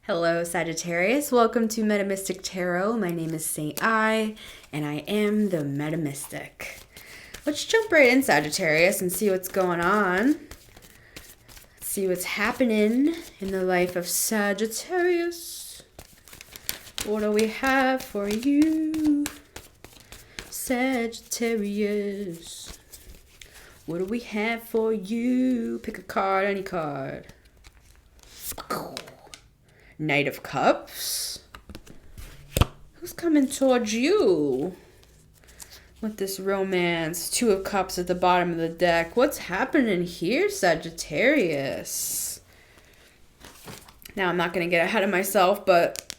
Hello, Sagittarius. Welcome to Metamystic Tarot. My name is Saint I, and I am the Metamystic. Let's jump right in, Sagittarius, and see what's going on. See what's happening in the life of Sagittarius. What do we have for you, Sagittarius? What do we have for you? Pick a card, any card. Knight of Cups. Who's coming towards you with this romance? Two of Cups at the bottom of the deck. What's happening here, Sagittarius? Now, I'm not going to get ahead of myself, but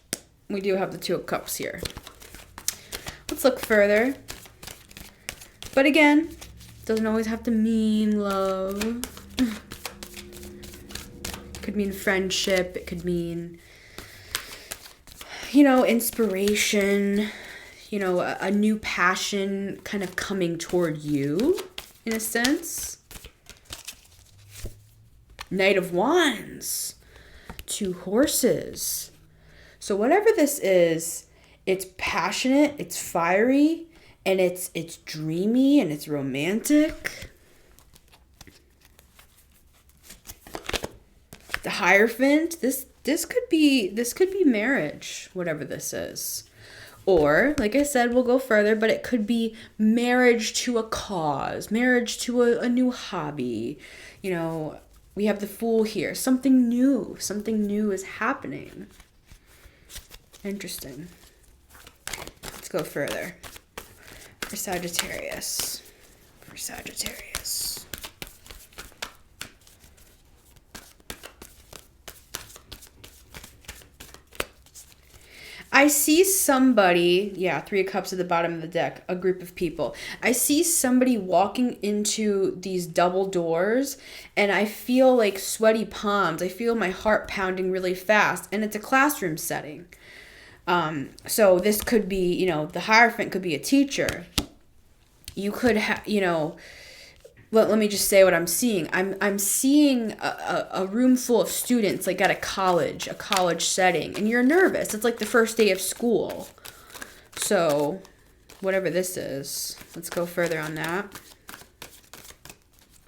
we do have the Two of Cups here. Let's look further. But again, doesn't always have to mean love. It could mean friendship. It could mean, inspiration, a new passion kind of coming toward you, in a sense. Knight of Wands. Two horses. So whatever this is, it's passionate, it's fiery, and it's dreamy, and it's romantic. The Hierophant, this could be marriage, whatever this is. Or, like I said, we'll go further, but it could be marriage to a cause, marriage to a new hobby. We have the Fool here. Something new is happening. Interesting. Let's go further. For Sagittarius. I see somebody, Three of Cups at the bottom of the deck, a group of people. I see somebody walking into these double doors, and I feel like sweaty palms. I feel my heart pounding really fast, and it's a classroom setting. So this could be, the Hierophant could be a teacher. You could have, let me just say what I'm seeing. I'm seeing a room full of students, like at a college setting, and you're nervous. It's like the first day of school. So, whatever this is, let's go further on that.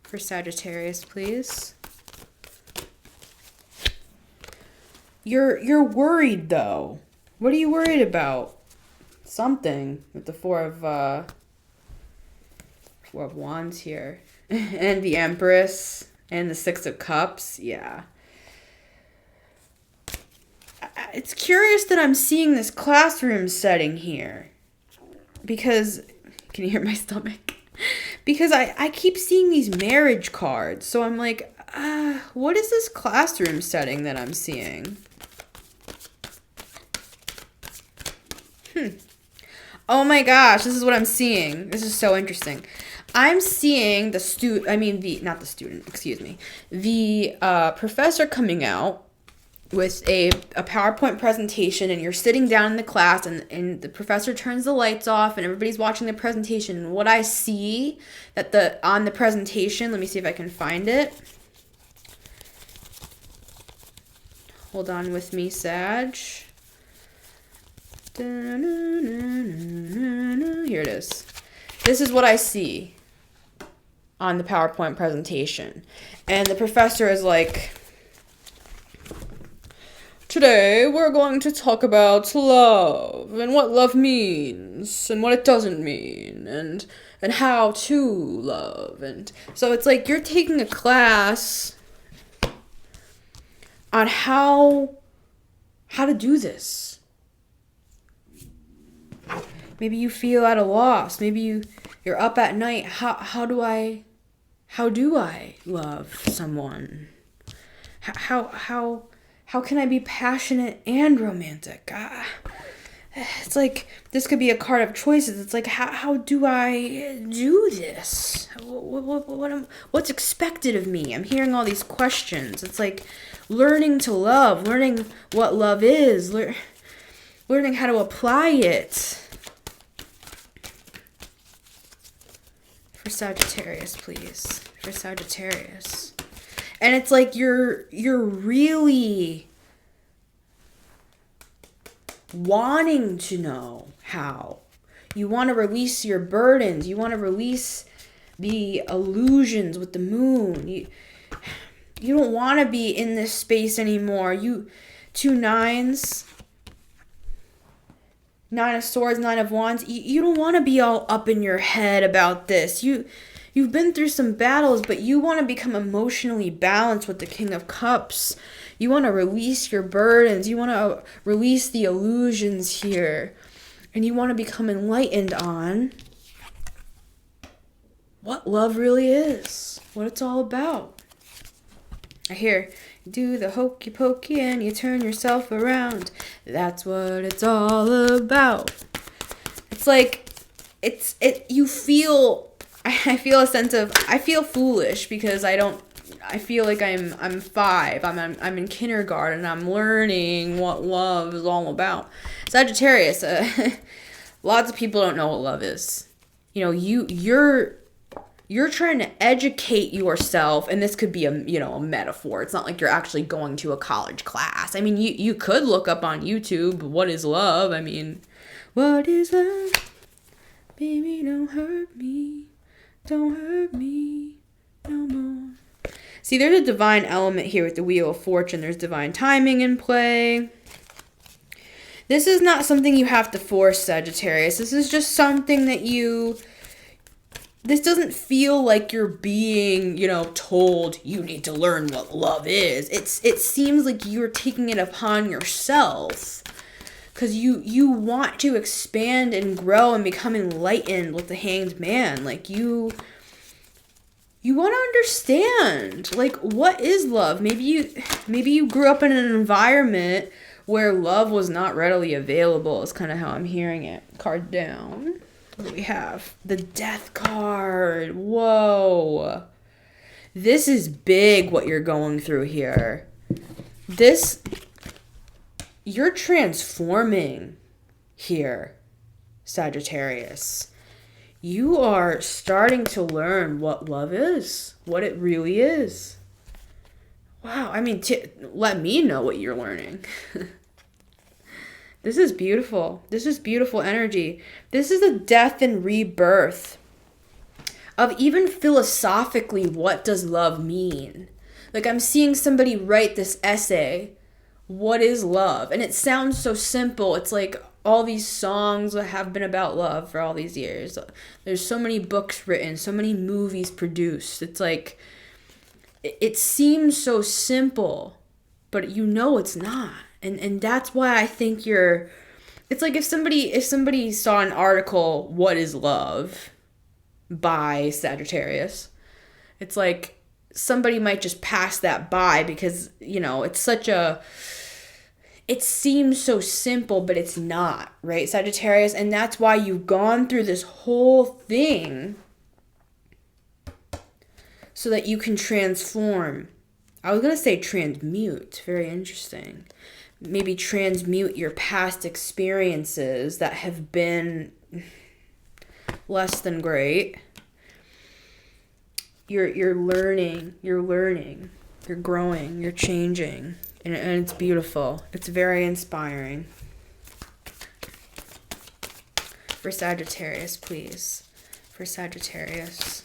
For Sagittarius, please. You're worried though. What are you worried about? Something with the Four of Wands here. And the Empress and the Six of Cups. Yeah. It's curious that I'm seeing this classroom setting here. Because, can you hear my stomach? Because I keep seeing these marriage cards. So I'm like, what is this classroom setting that I'm seeing? Oh my gosh, this is what I'm seeing. This is so interesting. I'm seeing the professor coming out with a PowerPoint presentation, and you're sitting down in the class, and the professor turns the lights off and everybody's watching the presentation. And what I see on the presentation, let me see if I can find it. Hold on with me, Sag. Here it is. This is what I see on the PowerPoint presentation. And the professor is like, today we're going to talk about love and what love means and what it doesn't mean and how to love. And so it's like you're taking a class on how to do this. Maybe you feel at a loss. Maybe you're up at night. How do I love someone? How can I be passionate and romantic? It's like this could be a card of choices. It's like how do I do this? What's expected of me? I'm hearing all these questions. It's like learning to love, learning what love is, learning how to apply it. For Sagittarius, please. For Sagittarius. And it's like you're really wanting to know how. You want to release your burdens. You want to release the illusions with the moon. You don't want to be in this space anymore. Two nines, 9 of swords, 9 of wands. You don't want to be all up in your head about this. You've been through some battles, but you want to become emotionally balanced with the King of Cups. You want to release your burdens. You want to release the illusions here. And you want to become enlightened on what love really is, what it's all about. I hear, do the hokey pokey and you turn yourself around. That's what it's all about. It's like, you feel, I feel a sense of, I feel foolish because I feel like I'm 5. I'm in kindergarten. I'm learning what love is all about. Sagittarius. Lots of people don't know what love is. You know, you're trying to educate yourself, and this could be a metaphor. It's not like you're actually going to a college class. I mean, you could look up on YouTube, what is love? I mean, what is love? Baby, don't hurt me. Don't hurt me no more. See, there's a divine element here with the Wheel of Fortune. There's divine timing in play. This is not something you have to force, Sagittarius. This is just something that this doesn't feel like you're being, told you need to learn what love is. It seems like you're taking it upon yourself because you want to expand and grow and become enlightened with the Hanged Man. Like you want to understand, like, what is love? Maybe you grew up in an environment where love was not readily available. Is kind of how I'm hearing it. Card down. What do we have? The Death card. Whoa. This is big what you're going through here. You're transforming here, Sagittarius. You are starting to learn what love is, what it really is. Wow, I mean, let me know what you're learning. This is beautiful. This is beautiful energy. This is a death and rebirth of even philosophically, what does love mean? Like, I'm seeing somebody write this essay, what is love? And it sounds so simple. It's like all these songs that have been about love for all these years. There's so many books written, so many movies produced. It's like, it seems so simple, but it's not. And that's why I think it's like if somebody saw an article, What is Love? By Sagittarius, it's like somebody might just pass that by because, it seems so simple, but it's not, right, Sagittarius? And that's why you've gone through this whole thing so that you can transform. I was going to say transmute. Very interesting. Maybe transmute your past experiences that have been less than great. You're learning, you're growing, you're changing, and it's beautiful. It's very inspiring. For Sagittarius, please. For Sagittarius.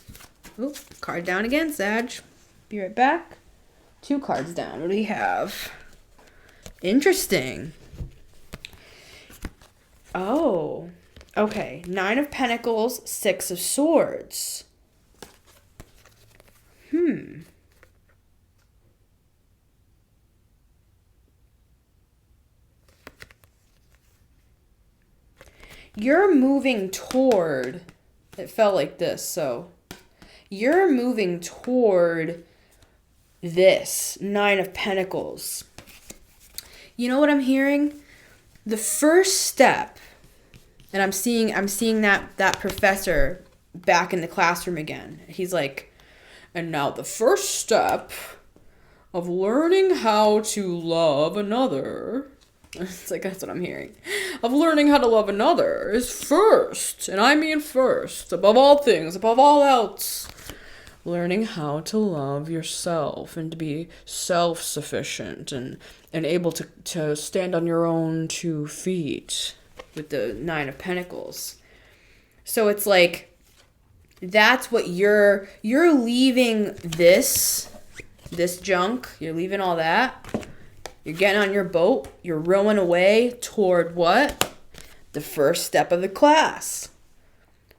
Oop, card down again, Sag. Be right back. 2 cards down. What do we have? Interesting. Oh, okay. 9 of Pentacles, 6 of Swords. You're moving toward, it felt like this, so you're moving toward this 9 of Pentacles. You know what I'm hearing? The first step, and I'm seeing that professor back in the classroom again. He's like, and now the first step of learning how to love another. It's like, that's what I'm hearing. Of learning how to love another is first, and I mean first, above all things, above all else. learning how to love yourself and to be self-sufficient and able to stand on your own 2 feet with the Nine of Pentacles. So it's like, that's what you're leaving this junk, you're leaving all that. You're getting on your boat, you're rowing away toward what? The first step of the class.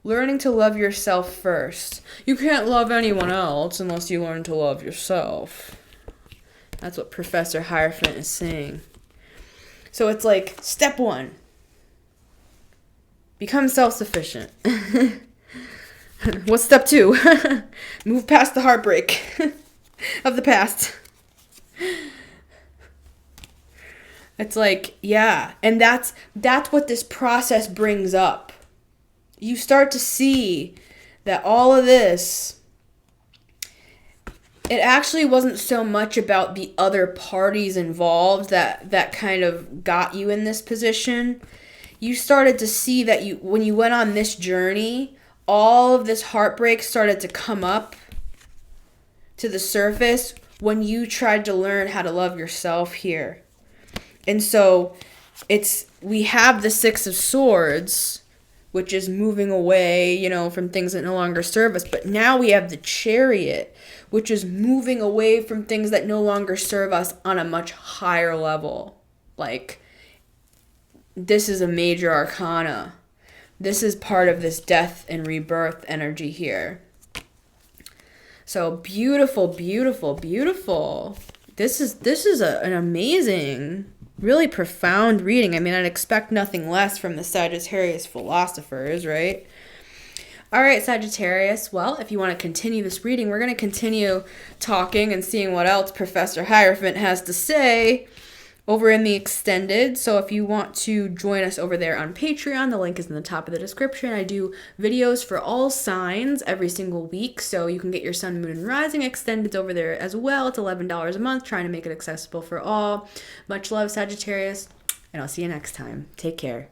Learning to love yourself first. You can't love anyone else unless you learn to love yourself. That's what Professor Hierophant is saying. So it's like, step 1. Become self-sufficient. What's step 2? Move past the heartbreak of the past. It's like, yeah. And that's what this process brings up. You start to see that all of this, it actually wasn't so much about the other parties involved that kind of got you in this position. You started to see that when you went on this journey, all of this heartbreak started to come up to the surface when you tried to learn how to love yourself here. And so we have the Six of Swords, which is moving away, from things that no longer serve us. But now we have the Chariot, which is moving away from things that no longer serve us on a much higher level. Like, this is a major arcana. This is part of this death and rebirth energy here. So beautiful, beautiful, beautiful. This is an amazing, really profound reading. I mean, I'd expect nothing less from the Sagittarius philosophers, right? All right, Sagittarius. Well, if you want to continue this reading, we're going to continue talking and seeing what else Professor Hierophant has to say over in the extended. So if you want to join us over there on Patreon, the link is in the top of the description. I do videos for all signs every single week, so you can get your Sun, Moon, and Rising extended over there as well. It's $11 a month, trying to make it accessible for all. Much love, Sagittarius, and I'll see you next time. Take care.